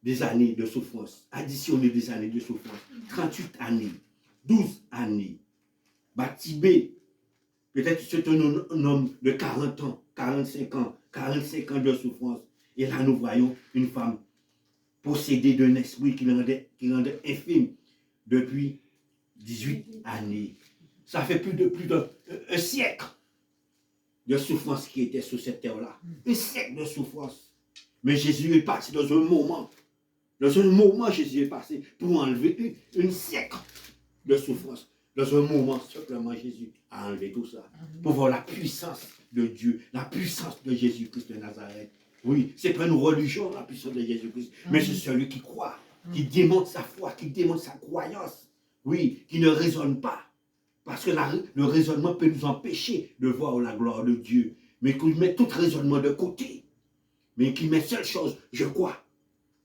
des années de souffrance, additionner des années de souffrance, 38 années, 12 années. Bartimée, peut-être c'est un homme de 40 ans, 45 ans de souffrance. Et là, nous voyons une femme possédée d'un esprit qui rendait infime depuis 18 années. Ça fait plus d'un siècle de souffrance qui était sur cette terre-là. Un siècle de souffrance. Mais Jésus est passé dans un moment. Dans un moment, Jésus est passé pour enlever un siècle de souffrance. Dans un moment, simplement, Jésus a enlevé tout ça. Pour voir la puissance de Dieu, la puissance de Jésus-Christ de Nazareth. Oui, c'est pas une religion, la puissance de Jésus-Christ, mais c'est celui qui croit, qui démontre sa foi, qui démontre sa croyance. Oui, qui ne raisonne pas. Parce que le raisonnement peut nous empêcher de voir la gloire de Dieu. Mais qui met tout raisonnement de côté. Mais qui met seule chose, je crois.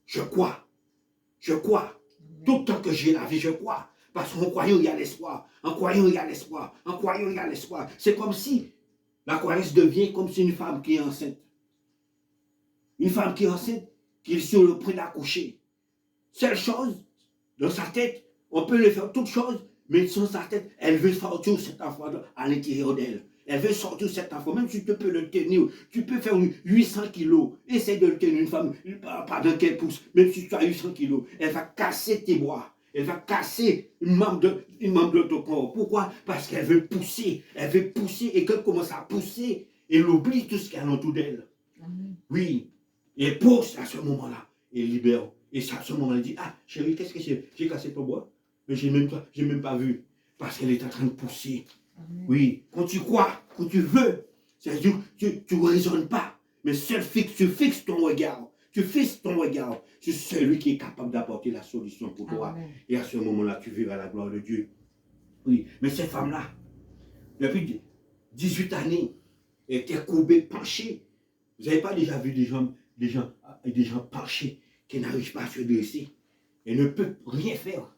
Je crois. Je crois. Tout le temps que j'ai la vie, je crois. Parce qu'en croyant, il y a l'espoir. En croyant, il y a l'espoir. En croyant, il y a l'espoir. C'est comme si la croyance devient comme si une femme qui est enceinte. Une femme qui est enceinte, qui est sur le point d'accoucher. Seule chose, dans sa tête, on peut lui faire toutes choses, mais sur sa tête, elle veut sortir cet enfant à l'intérieur d'elle. Elle veut sortir cet enfant, même si tu peux le tenir, tu peux faire 800 kilos. Essaye de le tenir, une femme, pendant qu'elle pousse, même si tu as 800 kilos, elle va casser tes bras. Elle va casser une membre de ton corps. Pourquoi? Parce qu'elle veut pousser. Elle veut pousser et quand elle commence à pousser, elle oublie tout ce qu'il y a autour d'elle. Oui. Et elle pousse à ce moment-là. Elle libère. Et à ce moment-là, elle dit, ah, chérie, qu'est-ce que j'ai cassé ton bois? Mais j'ai même pas vu. Parce qu'elle est en train de pousser. Oui. Quand tu crois, quand tu veux, c'est-à-dire tu ne raisonnes pas. Mais tu fixes ton regard. Tu fixes ton regard sur celui qui est capable d'apporter la solution pour toi. Amen. Et à ce moment-là, tu verras la gloire de Dieu. Oui. Mais cette femme-là, depuis 18 années, elle était courbée, penchée. Vous n'avez pas déjà vu des gens penchés qui n'arrivent pas à se dresser et ne peuvent rien faire.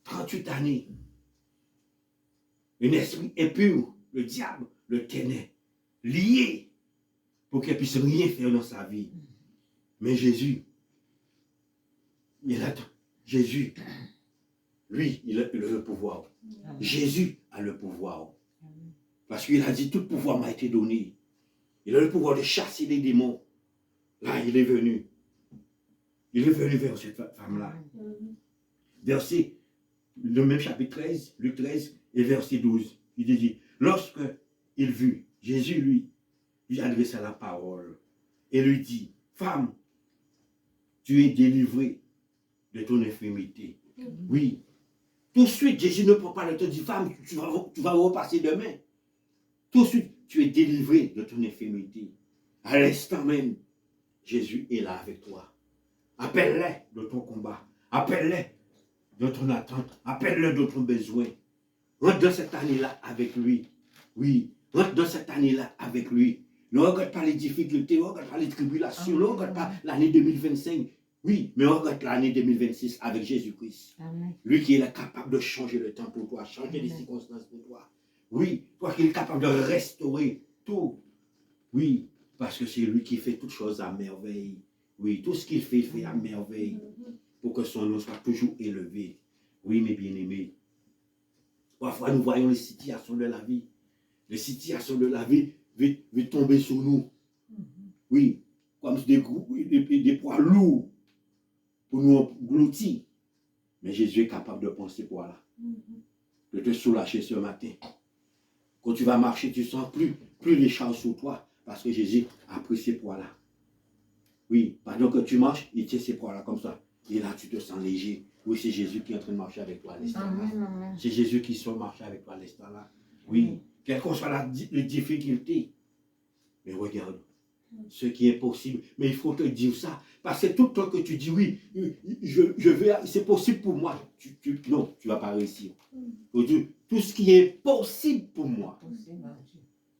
38 années. Un esprit impur, le diable, le tenait lié pour qu'elle puisse rien faire dans sa vie. Mais Jésus, Jésus, lui, il a le pouvoir. Jésus a le pouvoir. Parce qu'il a dit, tout pouvoir m'a été donné. Il a le pouvoir de chasser les démons. Là, il est venu. Il est venu vers cette femme-là. Verset, le même chapitre 13, Luc 13 et verset 12. Il dit, lorsque il vit, Jésus lui adressa la parole et lui dit, femme, tu es délivrée de ton infirmité. Oui. Tout de suite, Jésus ne prend pas le temps de dire, femme, tu vas repasser demain. Tout de suite, tu es délivrée de ton infirmité. À l'instant même, Jésus est là avec toi. Appelle-les de ton combat. Appelle-les de ton attente. Appelle-les de ton besoin. Rentre dans cette année-là avec lui. Oui, rentre dans cette année-là avec lui. Ne regarde pas les difficultés, ne regarde pas les tribulations, ne regarde pas l'année 2025. Oui, mais regarde l'année 2026 avec Jésus-Christ. Lui qui est capable de changer le temps pour toi, changer les circonstances pour toi. Oui, toi qui est capable de restaurer tout. Oui, parce que c'est lui qui fait toutes choses à merveille. Oui, tout ce qu'il fait à merveille. Pour que son nom soit toujours élevé. Oui, mes bien-aimés. Parfois, nous voyons les situations de la vie. Les situations de la vie vont tomber sur nous. Oui, comme des poids lourds pour nous engloutir. Mais Jésus est capable de prendre ces poids-là, de te soulager ce matin. Quand tu vas marcher, tu ne sens plus les charges sur toi, parce que Jésus a pris ces poids-là. Oui, pendant que tu marches, il tient ces poids-là comme ça. Et là, tu te sens léger. Oui, c'est Jésus qui est en train de marcher avec toi à l'instant-là. C'est Jésus qui soit marcher avec toi à l'instant-là. Oui, quelle que soit la difficulté. Mais regarde, ce qui est possible. Mais il faut te dire ça. Parce que tout le temps que tu dis oui, je vais, c'est possible pour moi. Non, tu ne vas pas réussir. Tout ce qui est possible pour moi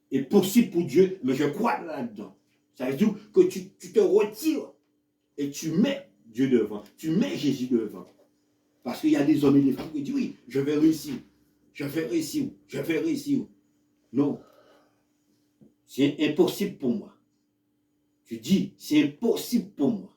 est possible pour Dieu, mais je crois là-dedans. Ça veut dire que tu te retires et tu mets Dieu devant. Tu mets Jésus devant. Parce qu'il y a des hommes et des femmes qui disent oui, je vais réussir. Je vais réussir. Je vais réussir. Non. C'est impossible pour moi. Tu dis, c'est impossible pour moi.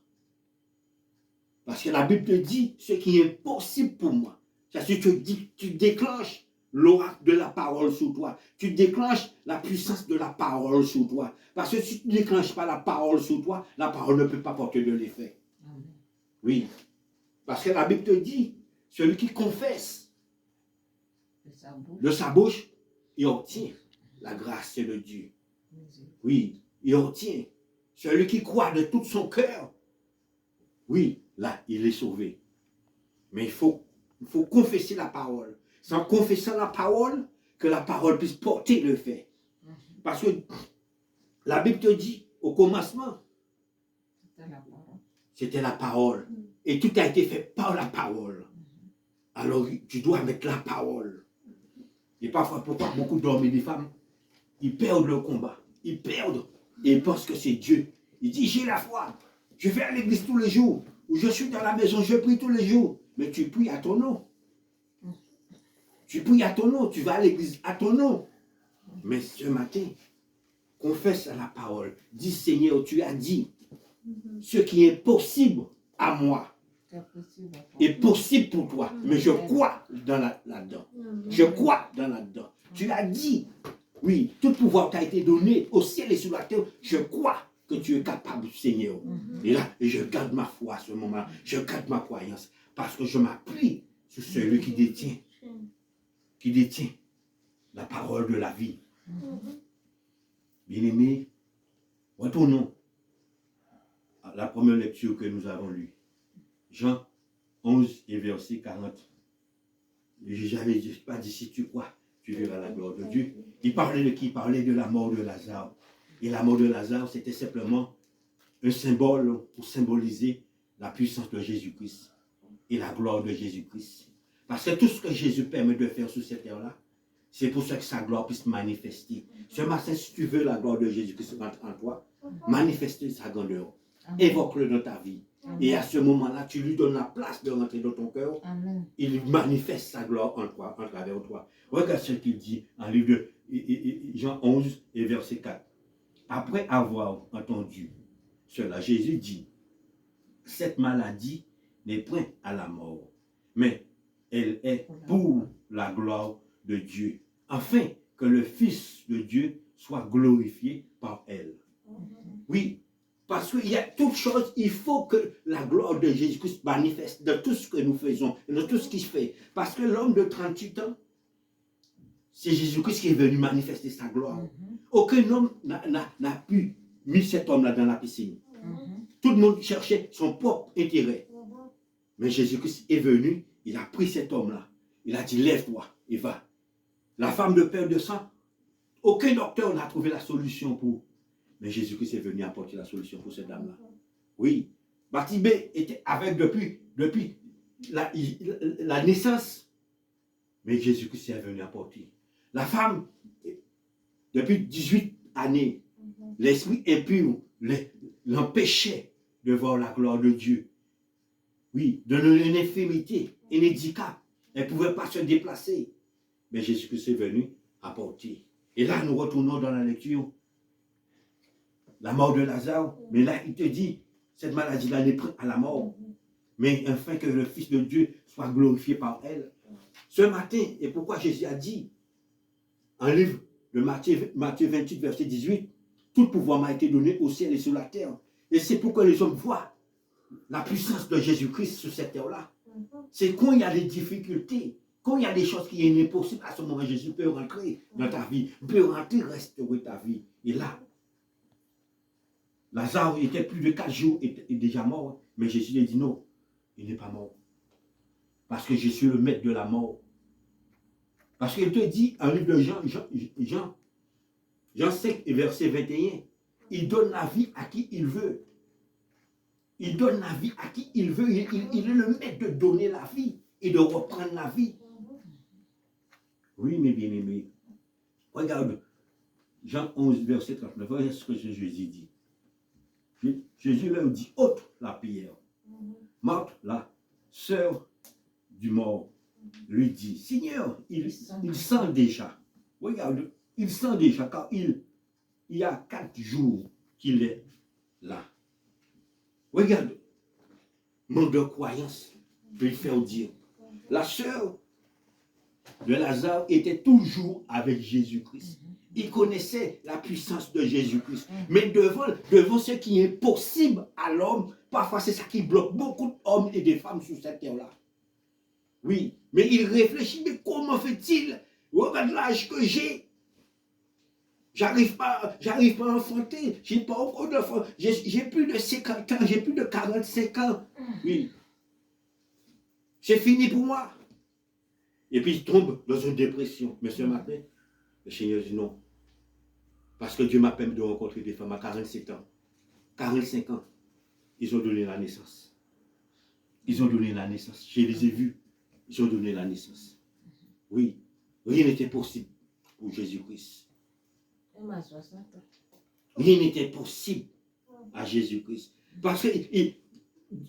Parce que la Bible te dit ce qui est impossible pour moi. C'est-à-dire que tu déclenches l'oracle de la parole sur toi. Tu déclenches la puissance de la parole sur toi. Parce que si tu ne déclenches pas la parole sur toi, la parole ne peut pas porter de l'effet. Oui. Parce que la Bible te dit, celui qui confesse de sa bouche, il obtient la grâce de Dieu. Oui, il obtient. Celui qui croit de tout son cœur, oui, là, il est sauvé. Mais il faut confesser la parole. C'est en confessant la parole que la parole puisse porter le fait. Parce que la Bible te dit, au commencement, c'était la parole. Et tout a été fait par la parole. Alors, tu dois mettre la parole. Et parfois, pourquoi beaucoup d'hommes et de femmes, ils perdent le combat. Ils perdent. Et ils pensent que c'est Dieu. Ils disent, j'ai la foi. Je vais à l'église tous les jours. Ou je suis dans la maison, je prie tous les jours. Mais tu pries à ton nom. Tu pries à ton nom. Tu vas à l'église à ton nom. Mais ce matin, confesse à la parole. Dis, Seigneur, tu as dit, ce qui est possible à moi est possible pour toi. Mais je crois là-dedans. Je crois là-dedans. Tu as dit, oui, tout pouvoir t'a été donné au ciel et sur la terre. Je crois que tu es capable, Seigneur. Et là, je garde ma foi à ce moment-là. Je garde ma croyance. Parce que je m'appuie sur celui qui détient la parole de la vie. Bien-aimés, retournons à la première lecture que nous avons lue. Jean 11 et verset 40. J'avais pas dit, si tu crois, tu verras la gloire de Dieu. Il parlait de qui? Il parlait de la mort de Lazare. Et la mort de Lazare, c'était simplement un symbole pour symboliser la puissance de Jésus-Christ et la gloire de Jésus-Christ. Parce que tout ce que Jésus permet de faire sur cette terre-là, c'est pour ça que sa gloire puisse manifester. Ce matin, si tu veux la gloire de Jésus-Christ en toi, manifeste sa grandeur. Évoque-le dans ta vie. Et à ce moment-là, tu lui donnes la place de rentrer dans ton cœur. Il manifeste sa gloire en toi, en travers toi. Regarde ce qu'il dit en livre de Jean 11 et verset 4. Après avoir entendu cela, Jésus dit, cette maladie n'est point à la mort, mais elle est pour la gloire de Dieu, afin que le Fils de Dieu soit glorifié par elle. Oui, parce qu'il y a toute chose, il faut que la gloire de Jésus-Christ manifeste dans tout ce que nous faisons, dans tout ce qu'il fait. Parce que l'homme de 38 ans, c'est Jésus-Christ qui est venu manifester sa gloire. Aucun homme n'a pu mettre cet homme-là dans la piscine. Tout le monde cherchait son propre intérêt. Mais Jésus-Christ est venu, il a pris cet homme-là. Il a dit, lève-toi et va. La femme de perte de sang, aucun docteur n'a trouvé la solution pour. Mais Jésus-Christ est venu apporter la solution pour cette dame-là. Oui. Bartimée était avec depuis la naissance. Mais Jésus-Christ est venu apporter. La femme, depuis 18 années, l'esprit impur l'empêchait de voir la gloire de Dieu. Oui, de une infirmité, un handicap. Elle ne pouvait pas se déplacer. Mais Jésus-Christ est venu apporter. Et là, nous retournons dans la lecture. La mort de Lazare. Mais là, il te dit, cette maladie-là n'est pas à la mort. Mais afin que le Fils de Dieu soit glorifié par elle. Ce matin, et pourquoi Jésus a dit, en livre de Matthieu 28, verset 18, Tout pouvoir m'a été donné au ciel et sur la terre. Et c'est pourquoi les hommes voient la puissance de Jésus-Christ sur cette terre-là. C'est quand il y a des difficultés, quand il y a des choses qui sont impossibles, à ce moment, Jésus peut rentrer dans ta vie, peut rentrer, restaurer ta vie. Et là, Lazare était plus de 4 jours et déjà mort. Mais Jésus lui a dit non, il n'est pas mort. Parce que je suis le maître de la mort. Parce qu'il te dit, en livre de Jean 5, verset 21, il donne la vie à qui il veut. Il donne la vie à qui il veut. Il est le maître de donner la vie et de reprendre la vie. Oui, mes bien-aimés. Regarde, Jean 11, verset 39, voilà ce que Jésus dit. Jésus leur dit, ôte la pierre. Marthe, la sœur du mort, lui dit, Seigneur, il sent déjà. Regarde, il sent déjà, car il y a 4 jours qu'il est là. Regarde, manque de croyance peut faire dire. La sœur de Lazare était toujours avec Jésus-Christ. Il connaissait la puissance de Jésus-Christ. Mais devant ce qui est possible à l'homme, parfois c'est ça qui bloque beaucoup d'hommes et de femmes sur cette terre-là. Oui, mais il réfléchit, mais comment fait-il? Regarde l'âge que j'ai. J'arrive pas à enfanter. J'ai pas encore d'enfant. J'ai plus de 50 ans, j'ai plus de 45 ans. Oui. C'est fini pour moi. Et puis il tombe dans une dépression. Mais ce matin, le Seigneur dit non. Parce que Dieu m'appelle de rencontrer des femmes à 47 ans. 45 ans. Ils ont donné la naissance. Ils ont donné la naissance. Je les ai vus. Ils ont donné la naissance. Oui. Rien n'était possible pour Jésus-Christ. Rien n'était possible à Jésus-Christ. Parce que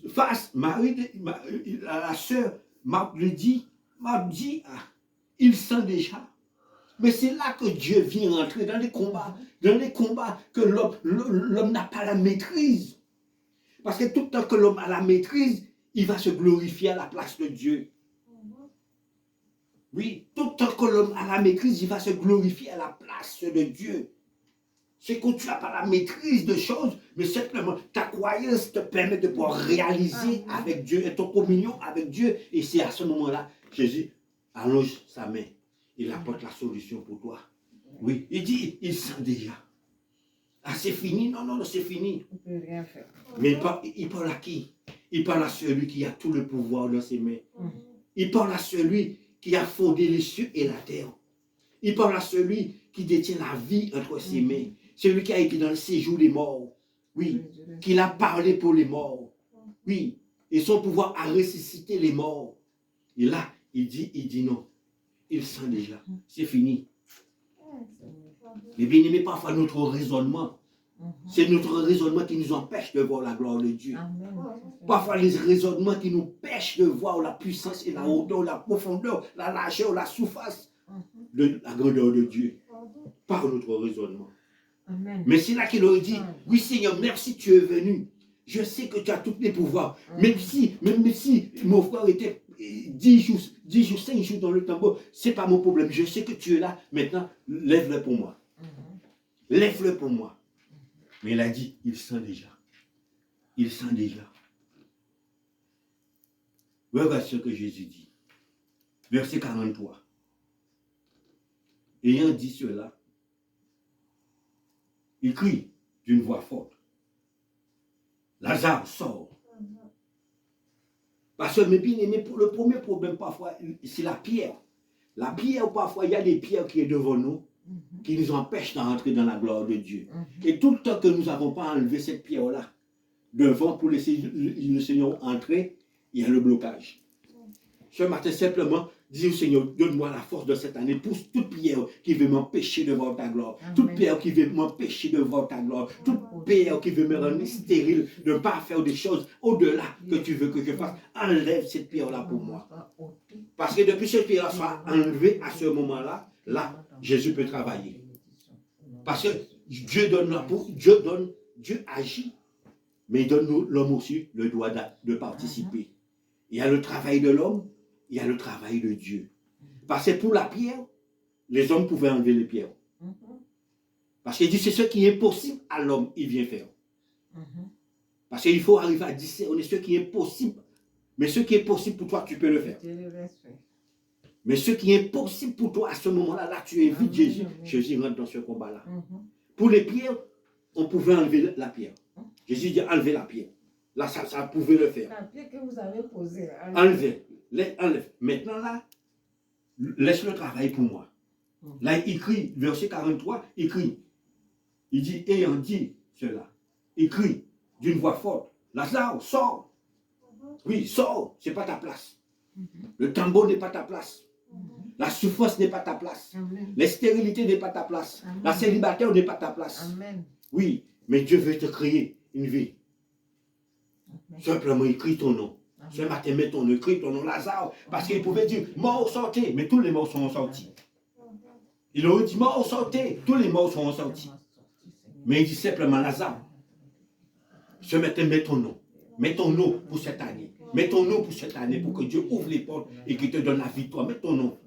face, la sœur Marthe lui dit, il sent déjà. Mais c'est là que Dieu vient rentrer dans les combats que l'homme n'a pas la maîtrise. Parce que tout le temps que l'homme a la maîtrise, il va se glorifier à la place de Dieu. Oui, tout le temps que l'homme a la maîtrise, il va se glorifier à la place de Dieu. C'est quand tu n'as pas la maîtrise de choses, mais simplement ta croyance te permet de pouvoir réaliser avec Dieu et ton communion avec Dieu. Et c'est à ce moment-là, Jésus allonge sa main. Il apporte la solution pour toi. Oui, il dit, il sent déjà. Ah, c'est fini? Non, c'est fini. On ne peut rien faire. Mais il parle à qui? Il parle à celui qui a tout le pouvoir dans ses mains. Il parle à celui qui a fondé les cieux et la terre. Il parle à celui qui détient la vie entre ses mains. Celui qui a été dans le séjour des morts. Oui, qui a parlé pour les morts. Oui, et son pouvoir a ressuscité les morts. Et là, il dit non. Il sent déjà. C'est fini. Mais bien aimé, parfois notre raisonnement, c'est notre raisonnement qui nous empêche de voir la gloire de Dieu. Parfois les raisonnements qui nous empêchent de voir la puissance et la hauteur, la profondeur, la largeur, la surface de la grandeur de Dieu. Par notre raisonnement. Amen. Mais c'est là qu'il leur dit, oui Seigneur, merci tu es venu. Je sais que tu as tous les pouvoirs. Même si mon frère était 10 jours, 5 jours dans le tambour, ce n'est pas mon problème. Je sais que tu es là. Maintenant, lève-le pour moi. Lève-le pour moi. Mais il a dit, il sent déjà. Il sent déjà. Regarde ce que Jésus dit. Verset 43. Ayant dit cela, il crie d'une voix forte. Lazare sort. Parce que, mes bien-aimés, pour le premier problème, parfois, c'est la pierre. La pierre, parfois, il y a des pierres qui sont devant nous, qui nous empêchent d'entrer dans la gloire de Dieu. Et tout le temps que nous n'avons pas enlevé cette pierre-là devant pour laisser le Seigneur entrer, il y a le blocage. Ce matin, simplement, dis au Seigneur, donne-moi la force de cette année. Pousse toute pierre qui veut m'empêcher de voir ta gloire. Toute pierre qui veut m'empêcher de voir ta gloire. Toute pierre qui veut me rendre stérile, de ne pas faire des choses au-delà que tu veux que je fasse. Enlève cette pierre-là pour moi. Parce que depuis que cette pierre soit enlevée à ce moment-là, là, Jésus peut travailler. Parce que Dieu agit, mais il donne l'homme aussi le droit de participer. Il y a le travail de l'homme, il y a le travail de Dieu. Parce que pour la pierre, les hommes pouvaient enlever les pierres. Parce qu'il dit, c'est ce qui est possible à l'homme, il vient faire. Parce qu'il faut arriver à discerner ce qui est possible. Mais ce qui est possible pour toi, tu peux le faire. Mais ce qui est possible pour toi à ce moment-là, là, tu évites Jésus. Jésus rentre dans ce combat-là. Pour les pierres, on pouvait enlever la pierre. Jésus dit enlever la pierre. Là, ça pouvait le faire. La pierre que vous avez posée. Enlever. Enlève. Maintenant, là, laisse le travail pour moi. Là, il crie, verset 43, il crie. Il dit, ayant dit cela, il crie d'une voix forte, Lazare, sors. Oui, sors, ce n'est pas ta place. Le tambour n'est pas ta place. La souffrance n'est pas ta place. La stérilité n'est pas ta place. La célibataire n'est pas ta place. Oui, mais Dieu veut te créer une vie. Simplement, il crie ton nom. Ce matin, mets ton nom, crie ton nom, Lazare. Parce qu'il pouvait dire, mort, sortez. Mais tous les morts sont sortis. Il aurait dit, mort, sortez. Tous les morts sont sortis. Mais il dit simplement, Lazare. Ce matin, mets ton nom. Mets ton nom pour cette année. Mets ton nom pour cette année, pour que Dieu ouvre les portes et qu'il te donne la victoire. Mets ton nom.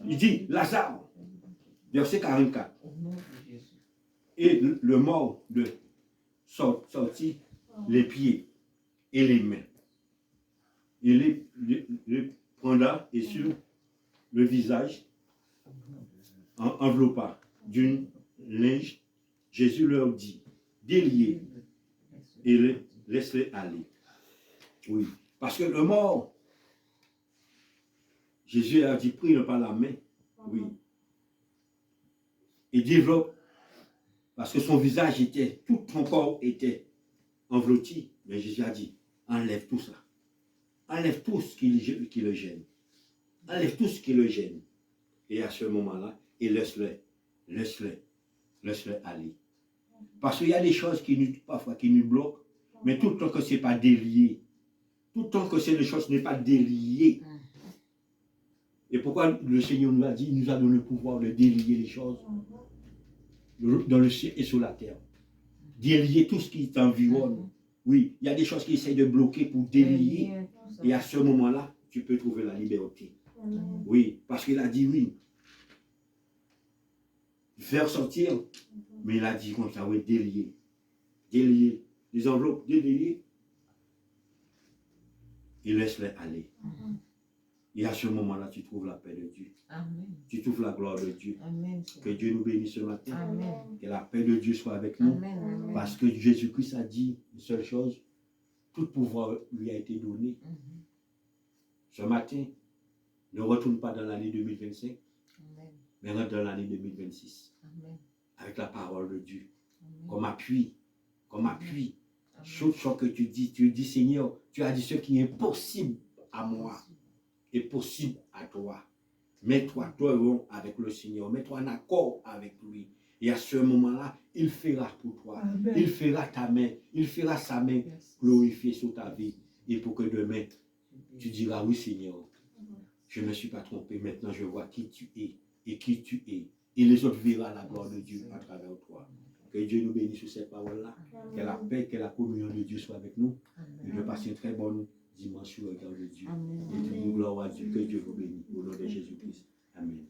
Il dit, Lazare, verset 44. Et le mort de sortit les pieds et les mains. Il les prendra et sur le visage, enveloppa d'une linge, Jésus leur dit, déliez et laisse-les aller. Oui, parce que le mort, Jésus a dit, prie-le par la main. Oui. Il développe, parce que son visage était, tout son corps était enveloppé. Mais Jésus a dit, enlève tout ça. Enlève tout ce qui le gêne. Enlève tout ce qui le gêne. Et à ce moment-là, il laisse-le aller. Parce qu'il y a des choses parfois qui nous bloquent, mais tout le temps que ce n'est pas délié, tout le temps que ces choses n'est pas délié. Et pourquoi le Seigneur nous a dit, il nous a donné le pouvoir de délier les choses dans le ciel et sur la terre. Délier tout ce qui t'environne. Oui, il y a des choses qui essayent de bloquer pour délier. Et à ce moment-là, tu peux trouver la liberté. Oui, parce qu'il a dit oui. Faire sortir, mais il a dit comme ça, oui, délier. Délier. Les enveloppes, délier. Et laisse-les aller. Et à ce moment-là, tu trouves la paix de Dieu. Amen. Tu trouves la gloire de Dieu. Amen. Que Dieu nous bénisse ce matin. Amen. Que la paix de Dieu soit avec nous. Amen. Parce que Jésus-Christ a dit une seule chose, tout pouvoir lui a été donné. Ce matin, ne retourne pas dans l'année 2025, Amen. mais rentre dans l'année 2026. Amen. Avec la parole de Dieu. Amen. Comme appui. Comme appui. Amen. Chose que tu dis, Seigneur, tu as dit ce qui est possible à moi est possible à toi. Mets-toi avec le Seigneur. Mets-toi en accord avec lui. Et à ce moment-là, il fera pour toi. Amen. Il fera ta main. Il fera sa main glorifiée sur ta vie. Et pour que demain, tu diras, oui Seigneur, je ne me suis pas trompé. Maintenant, je vois qui tu es et qui tu es. Et les autres verront la gloire de Dieu à travers toi. Que Dieu nous bénisse sur ces paroles-là. Que la paix, que la communion de Dieu soit avec nous. Et de passer une très bonne dimanche sur le regard de Dieu. Amen. Et de nous gloire à Dieu. Que Dieu vous bénisse. Au nom de Jésus-Christ. Amen.